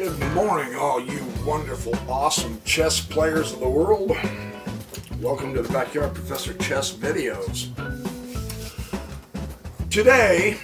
Good morning, all you wonderful, awesome chess players of the world. Welcome to the Backyard Professor Chess videos. Today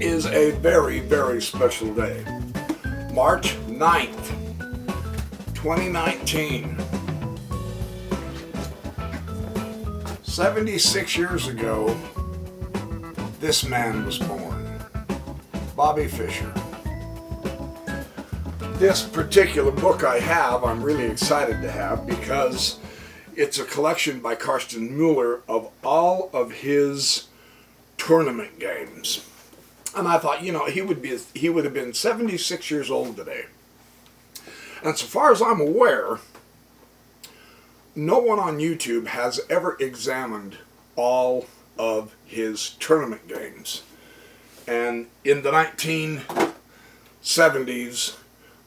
is a very, very special day. March 9th, 2019. 76 years ago, this man was born. Bobby Fischer. This particular book I'm really excited to have because it's a collection by Carsten Mueller of all of his tournament games. And I thought, he would have been 76 years old today. And so far as I'm aware, no one on YouTube has ever examined all of his tournament games. And in the 1970s,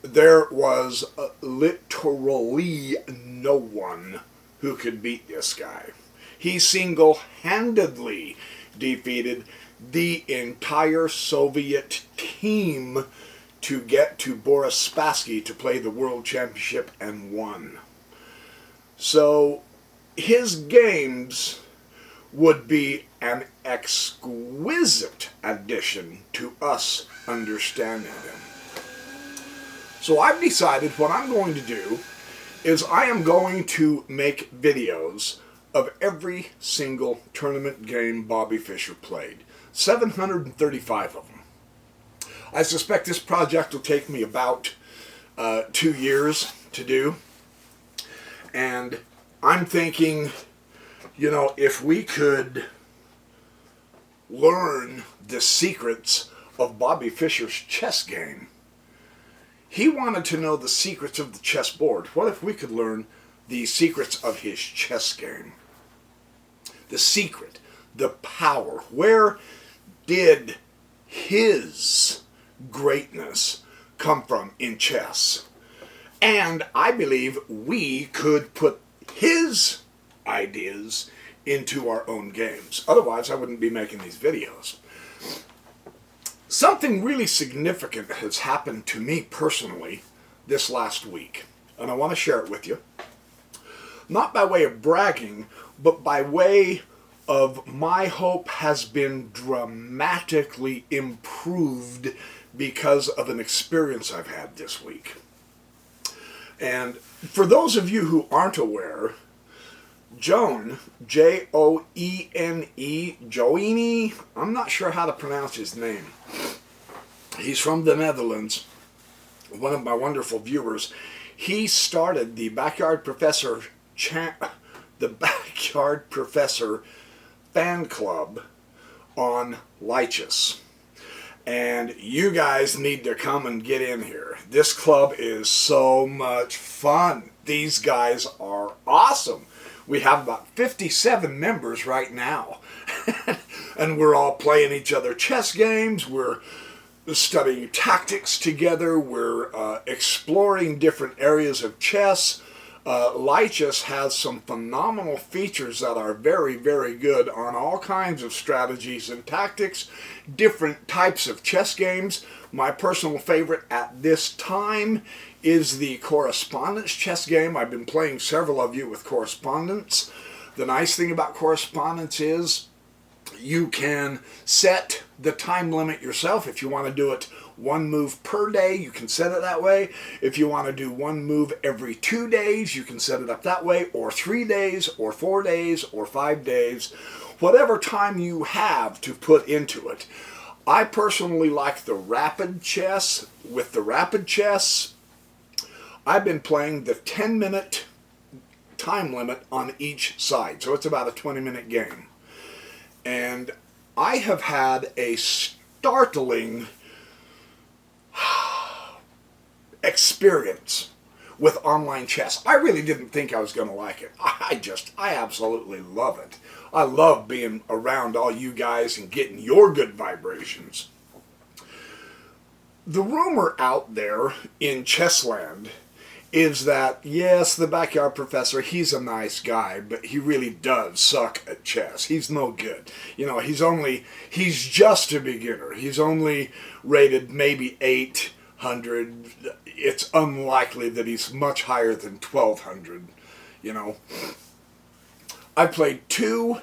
there was literally no one who could beat this guy. He single-handedly defeated the entire Soviet team to get to Boris Spassky to play the World Championship and won. So his games would be an exquisite addition to us understanding them. So I've decided what I'm going to do is I am going to make videos of every single tournament game Bobby Fischer played. 735 of them. I suspect this project will take me about 2 years to do. And I'm thinking, if we could learn the secrets of Bobby Fischer's chess game. He wanted to know the secrets of the chessboard. What if we could learn the secrets of his chess game? The secret, the power. Where did his greatness come from in chess? And I believe we could put his ideas into our own games. Otherwise, I wouldn't be making these videos. Something really significant has happened to me personally this last week, and I want to share it with you. Not by way of bragging, but by way of my hope has been dramatically improved because of an experience I've had this week. And for those of you who aren't aware, Joan, J-O-E-N-E, Joenie, I'm not sure how to pronounce his name. He's from the Netherlands, one of my wonderful viewers. He started the Backyard Professor fan club on Lichess. And you guys need to come and get in here. This club is so much fun. These guys are awesome. We have about 57 members right now. And we're all playing each other chess games. We're studying tactics together. We're exploring different areas of chess. Lichess has some phenomenal features that are very, very good on all kinds of strategies and tactics, different types of chess games. My personal favorite at this time is the correspondence chess game. I've been playing several of you with correspondence. The nice thing about correspondence is you can set the time limit yourself. If you want to do it one move per day, you can set it that way. If you want to do one move every 2 days, you can set it up that way, or 3 days, or 4 days, or 5 days. Whatever time you have to put into it. I personally like the rapid chess. With the rapid chess, I've been playing the 10-minute time limit on each side. So it's about a 20-minute game. And I have had a startling experience with online chess. I really didn't think I was going to like it. I absolutely love it. I love being around all you guys and getting your good vibrations. The rumor out there in Chessland is that, yes, the Backyard Professor, he's a nice guy, but he really does suck at chess. He's no good. He's just a beginner. He's only rated maybe 8 It's unlikely that he's much higher than 1,200, you know. I played 2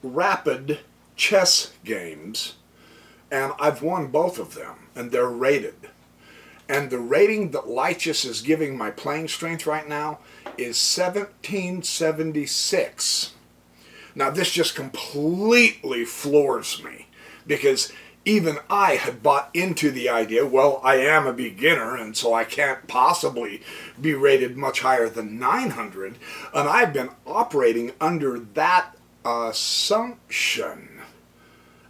rapid chess games, and I've won both of them, and they're rated. And the rating that Lychus is giving my playing strength right now is 1776. Now, this just completely floors me, because even I had bought into the idea, well, I am a beginner, and so I can't possibly be rated much higher than 900, and I've been operating under that assumption.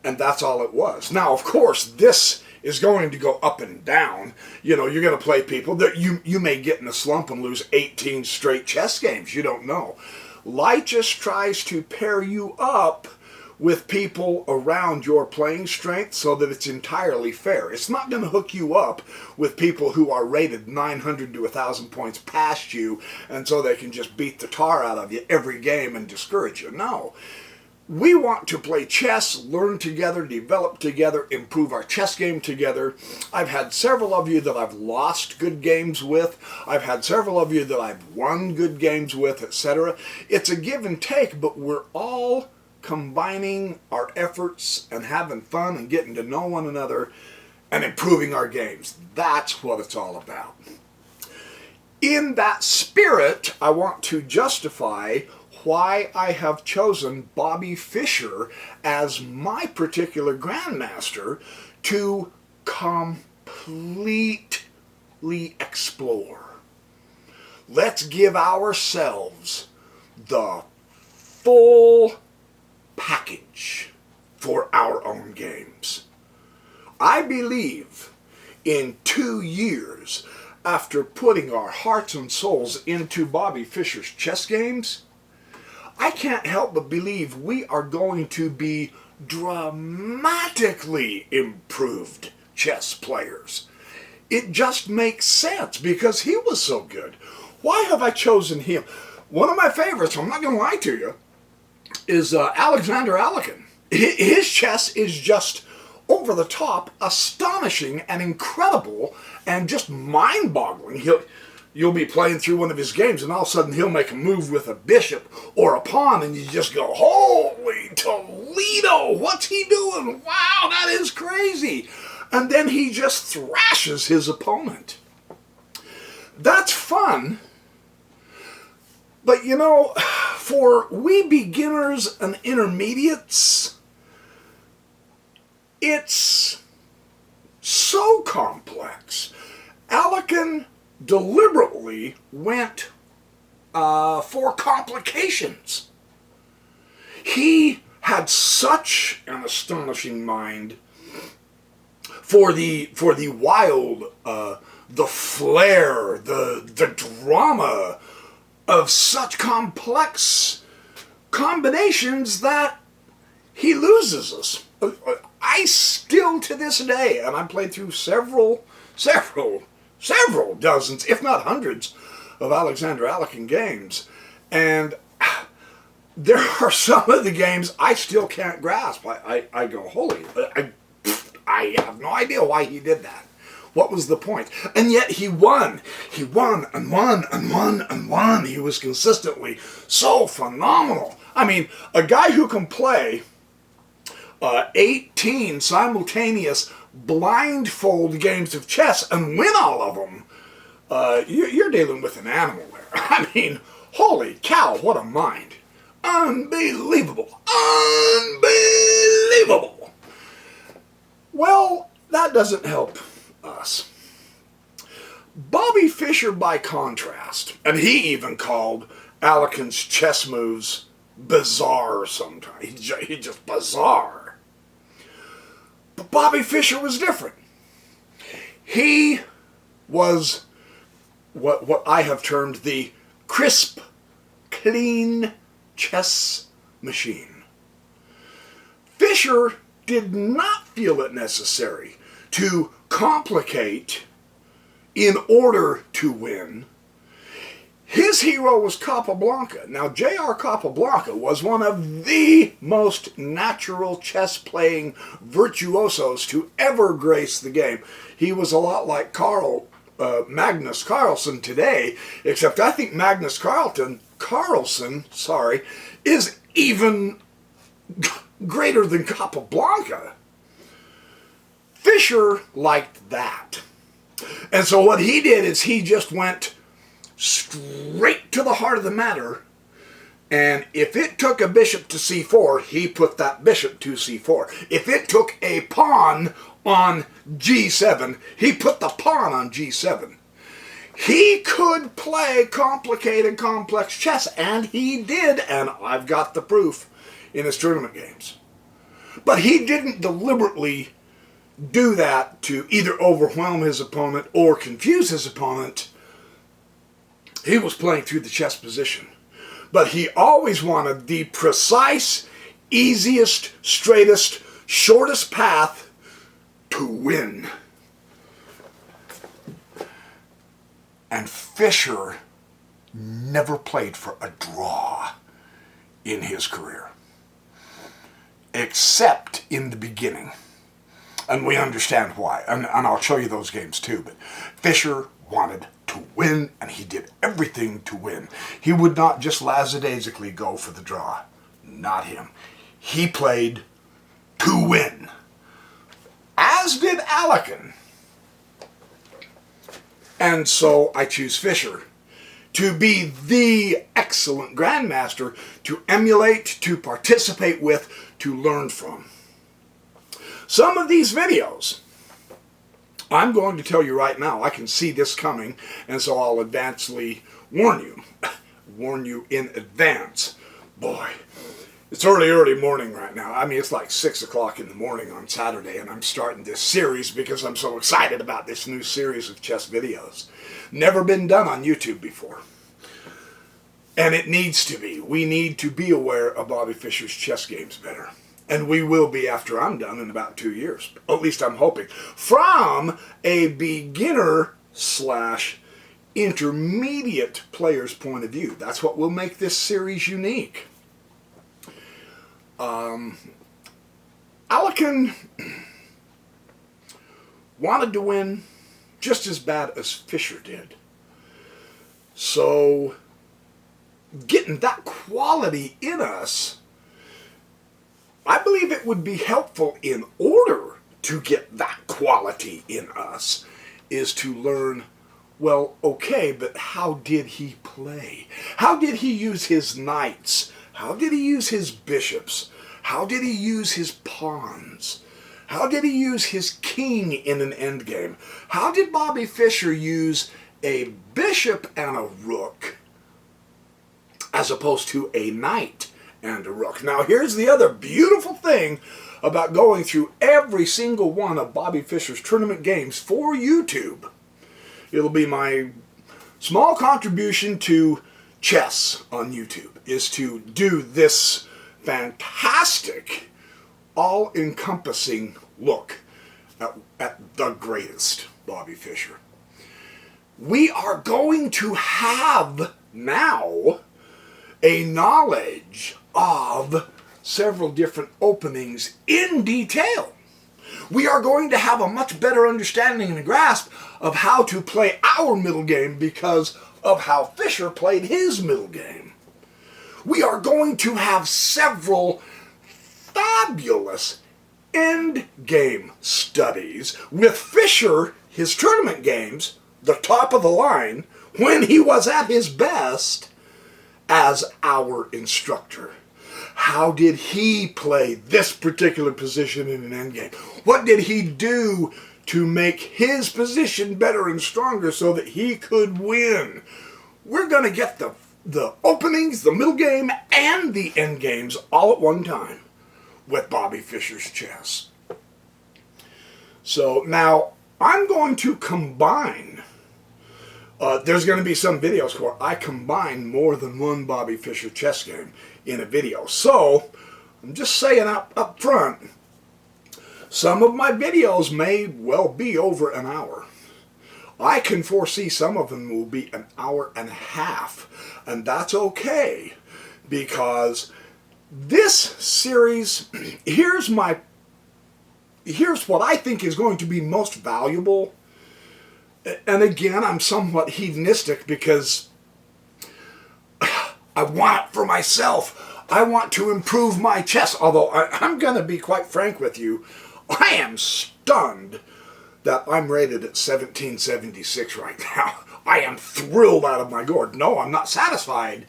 And that's all it was. Now, of course, this is going to go up and down. You know, you're going to play people that you may get in a slump and lose 18 straight chess games. You don't know. Lychus tries to pair you up with people around your playing strength so that it's entirely fair. It's not going to hook you up with people who are rated 900 to 1,000 points past you, and so they can just beat the tar out of you every game and discourage you. No. We want to play chess, learn together, develop together, improve our chess game together. I've had several of you that I've lost good games with. I've had several of you that I've won good games with, etc. It's a give and take, but we're all combining our efforts and having fun and getting to know one another and improving our games. That's what it's all about. In that spirit, I want to justify why I have chosen Bobby Fischer as my particular grandmaster to completely explore. Let's give ourselves the full package for our own games. I believe in 2 years after putting our hearts and souls into Bobby Fischer's chess games, I can't help but believe we are going to be dramatically improved chess players. It just makes sense because he was so good. Why have I chosen him? One of my favorites, I'm not going to lie to you, is Alexander Alekin. His chess is just over the top, astonishing and incredible and just mind-boggling. You'll be playing through one of his games and all of a sudden he'll make a move with a bishop or a pawn and you just go, holy Toledo, what's he doing? Wow, that is crazy. And then he just thrashes his opponent. That's fun. But you know, for we beginners and intermediates, it's so complex. Alekin deliberately went for complications. He had such an astonishing mind for the wild, the flair, the drama of such complex combinations that he loses us. I still to this day, and I played through several dozens, if not hundreds, of Alexander Alekin games, and there are some of the games I still can't grasp. I go, holy, I have no idea why he did that. What was the point? And yet he won. He won and won and won and won. He was consistently so phenomenal. I mean, a guy who can play 18 simultaneous blindfold games of chess and win all of them, you're dealing with an animal there. I mean, holy cow, what a mind. Unbelievable. Unbelievable. Well, that doesn't help us. Bobby Fischer, by contrast, and he even called Alekin's chess moves bizarre sometimes. He's just bizarre. But Bobby Fischer was different. He was what I have termed the crisp, clean chess machine. Fischer did not feel it necessary to complicate in order to win. His hero was Capablanca. Now, J.R. Capablanca was one of the most natural chess-playing virtuosos to ever grace the game. He was a lot like Magnus Carlsen today, except I think Magnus Carlsen, is even greater than Capablanca. Fischer liked that. And so what he did is he just went straight to the heart of the matter, and if it took a bishop to c4, he put that bishop to c4. If it took a pawn on g7, he put the pawn on g7. He could play complicated, complex chess, and he did, and I've got the proof in his tournament games. But he didn't deliberately do that to either overwhelm his opponent or confuse his opponent. He was playing through the chess position. But he always wanted the precise, easiest, straightest, shortest path to win. And Fischer never played for a draw in his career, except in the beginning. And we understand why, and I'll show you those games too. But Fischer wanted to win, and he did everything to win. He would not just lackadaisically go for the draw. Not him. He played to win. As did Alekin. And so I choose Fischer to be the excellent grandmaster to emulate, to participate with, to learn from. Some of these videos, I'm going to tell you right now, I can see this coming, and so I'll advancedly warn you. Warn you in advance. Boy, it's early morning right now. I mean, it's like 6 o'clock in the morning on Saturday, and I'm starting this series because I'm so excited about this new series of chess videos. Never been done on YouTube before. And it needs to be. We need to be aware of Bobby Fischer's chess games better. And we will be after I'm done in about 2 years. At least I'm hoping. From a beginner/intermediate player's point of view. That's what will make this series unique. Alekin wanted to win just as bad as Fischer did. So, getting that quality in us, I believe it would be helpful in order to get that quality in us is to learn, well, okay, but how did he play? How did he use his knights? How did he use his bishops? How did he use his pawns? How did he use his king in an endgame? How did Bobby Fischer use a bishop and a rook as opposed to a knight and a rook? Now, here's the other beautiful thing about going through every single one of Bobby Fischer's tournament games for YouTube. It'll be my small contribution to chess on YouTube, is to do this fantastic, all-encompassing look at the greatest Bobby Fischer. We are going to have now a knowledge of several different openings in detail. We are going to have a much better understanding and grasp of how to play our middle game because of how Fischer played his middle game. We are going to have several fabulous end game studies with Fischer, his tournament games, the top of the line, when he was at his best, as our instructor. How did he play this particular position in an endgame? What did he do to make his position better and stronger so that he could win? We're going to get the openings, the middle game, and the end games all at one time with Bobby Fischer's chess. So now I'm going to combine. There's going to be some videos where I combine more than one Bobby Fischer chess game in a video. So, I'm just saying up front, some of my videos may well be over an hour. I can foresee some of them will be an hour and a half, and that's okay, because this series, here's what I think is going to be most valuable. And again, I'm somewhat hedonistic because I want it for myself. I want to improve my chess, although I'm going to be quite frank with you. I am stunned that I'm rated at 1776 right now. I am thrilled out of my gourd. No, I'm not satisfied,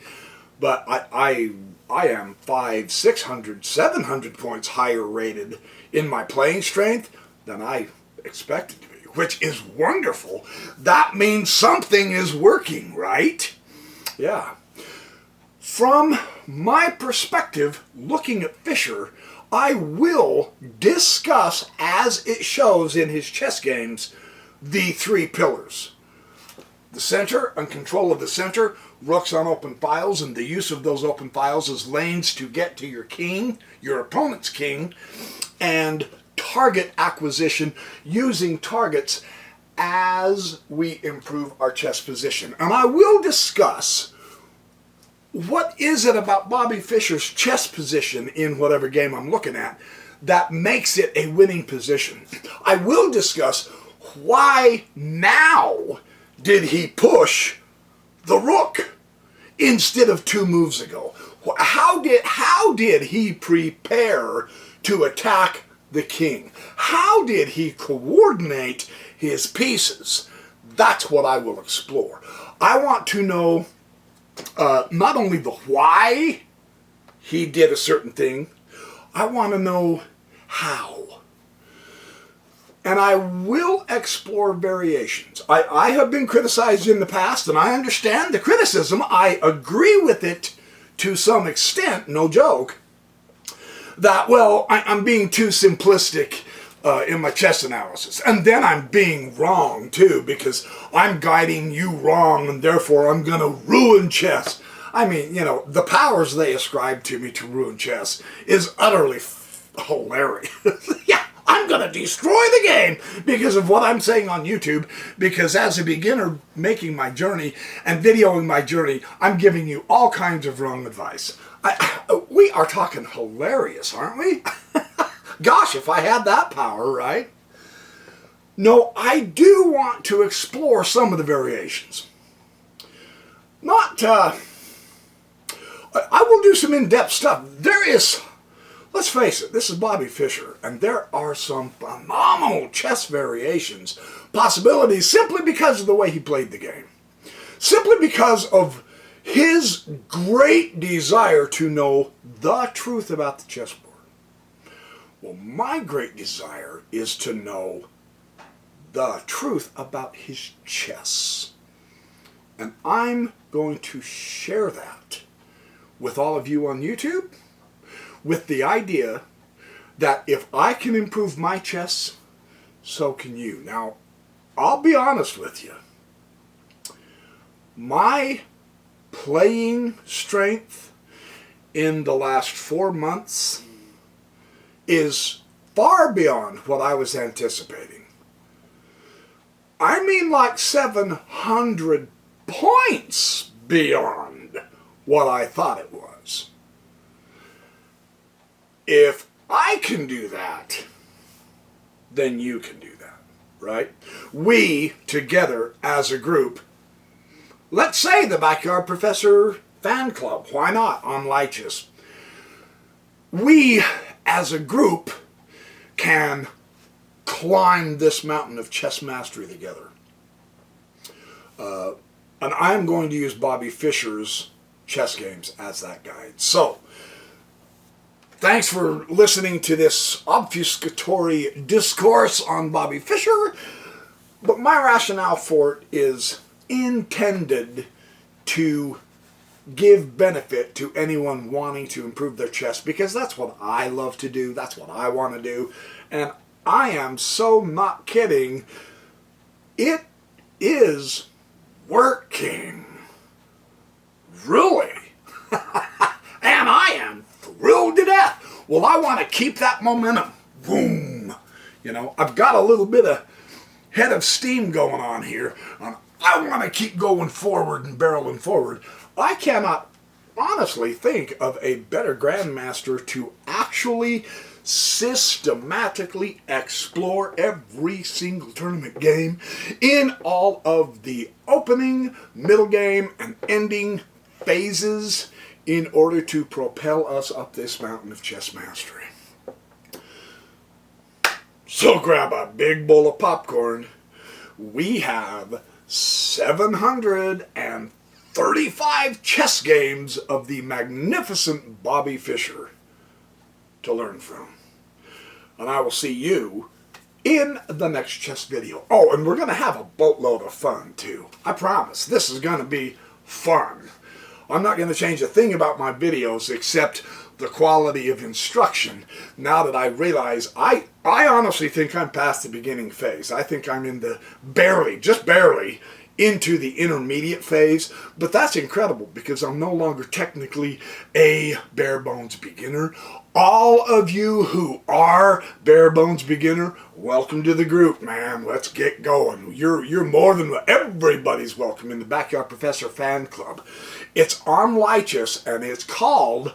but I am 500, 600, 700 points higher rated in my playing strength than I expected to be, which is wonderful. That means something is working, right? Yeah. From my perspective, looking at Fischer, I will discuss, as it shows in his chess games, the three pillars. The center and control of the center, rooks on open files, and the use of those open files as lanes to get to your king, your opponent's king, and target acquisition using targets as we improve our chess position. And I will discuss what is it about Bobby Fischer's chess position in whatever game I'm looking at that makes it a winning position. I will discuss why now did he push the rook instead of 2 moves ago. How did he prepare to attack the king? How did he coordinate his pieces? That's what I will explore. I want to know not only the why he did a certain thing, I want to know how. And I will explore variations. I have been criticized in the past, and I understand the criticism. I agree with it to some extent, no joke, that, well, I'm being too simplistic in my chess analysis. And then I'm being wrong, too, because I'm guiding you wrong, and therefore I'm going to ruin chess. I mean, you know, the powers they ascribe to me to ruin chess is utterly hilarious. Yeah, I'm going to destroy the game because of what I'm saying on YouTube, because as a beginner making my journey and videoing my journey, I'm giving you all kinds of wrong advice. We are talking hilarious, aren't we? Gosh, if I had that power, right? No, I do want to explore some of the variations. I will do some in-depth stuff. There is, let's face it, this is Bobby Fischer, and there are some phenomenal chess variations, possibilities, simply because of the way he played the game. Simply because of his great desire to know the truth about the chessboard. Well, my great desire is to know the truth about his chess. And I'm going to share that with all of you on YouTube, with the idea that if I can improve my chess, so can you. Now, I'll be honest with you. My playing strength in the last 4 months is far beyond what I was anticipating. I mean like 700 points beyond what I thought it was. If I can do that, then you can do that, right? We, together as a group, let's say the Backyard Professor fan club, why not, on Lychus. We, as a group, can climb this mountain of chess mastery together. And I'm going to use Bobby Fischer's chess games as that guide. So, thanks for listening to this obfuscatory discourse on Bobby Fischer, but my rationale for it is intended to give benefit to anyone wanting to improve their chess, because that's what I love to do, that's what I want to do, and I am so not kidding. It is working. Really. And I am thrilled to death. Well, I want to keep that momentum. Boom. You know, I've got a little bit of head of steam going on here, and I want to keep going forward and barreling forward. I cannot honestly think of a better grandmaster to actually systematically explore every single tournament game in all of the opening, middle game, and ending phases in order to propel us up this mountain of chess mastery. So grab a big bowl of popcorn. We have 735 chess games of the magnificent Bobby Fischer to learn from. And I will see you in the next chess video. Oh, and we're going to have a boatload of fun too. I promise. This is going to be fun. I'm not going to change a thing about my videos except the quality of instruction. Now that I realize, I honestly think I'm past the beginning phase. I think I'm in the just barely, into the intermediate phase. But that's incredible because I'm no longer technically a bare bones beginner. All of you who are bare bones beginner, welcome to the group, man. Let's get going. You're more than everybody's welcome in the Backyard Professor fan club. It's on Lychus and it's called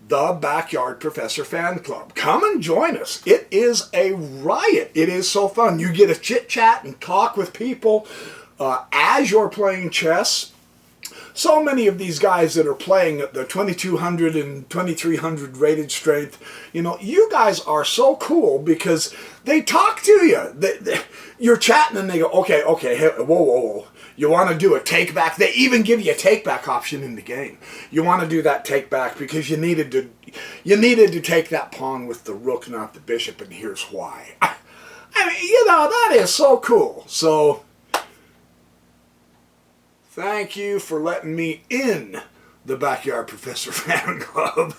the Backyard Professor Fan Club. Come and join us. It is a riot. It is so fun. You get to chit chat and talk with people as you're playing chess. So many of these guys that are playing at the 2200 and 2300 rated strength, you know, you guys are so cool because they talk to you. You're chatting and they go, okay, hey, whoa. You want to do a take back? They even give you a take back option in the game. You want to do that take back because you needed to take that pawn with the rook, not the bishop, and here's why. I mean, you know, that is so cool. So thank you for letting me in the Backyard Professor Fan Club.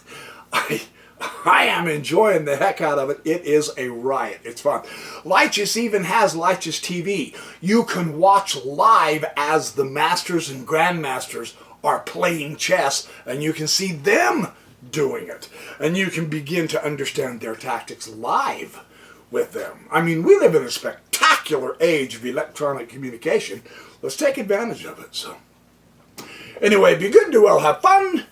I am enjoying the heck out of it. It is a riot. It's fun. Lychus even has Lychus TV. You can watch live as the masters and grandmasters are playing chess, and you can see them doing it. And you can begin to understand their tactics live with them. I mean, we live in a spectacular age of electronic communication. Let's take advantage of it. So, anyway, be good, do well, have fun,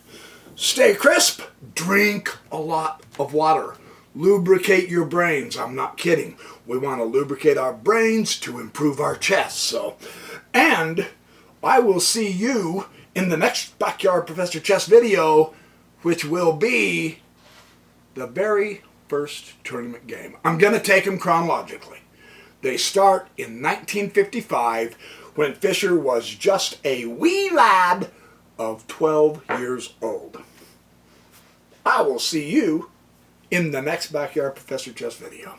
stay crisp, drink a lot of water, lubricate your brains. I'm not kidding. We want to lubricate our brains to improve our chess. So, and I will see you in the next Backyard Professor Chess video, which will be the very first tournament game. I'm going to take them chronologically. They start in 1955 when Fischer was just a wee lad of 12 years old. I will see you in the next Backyard Professor Chess video.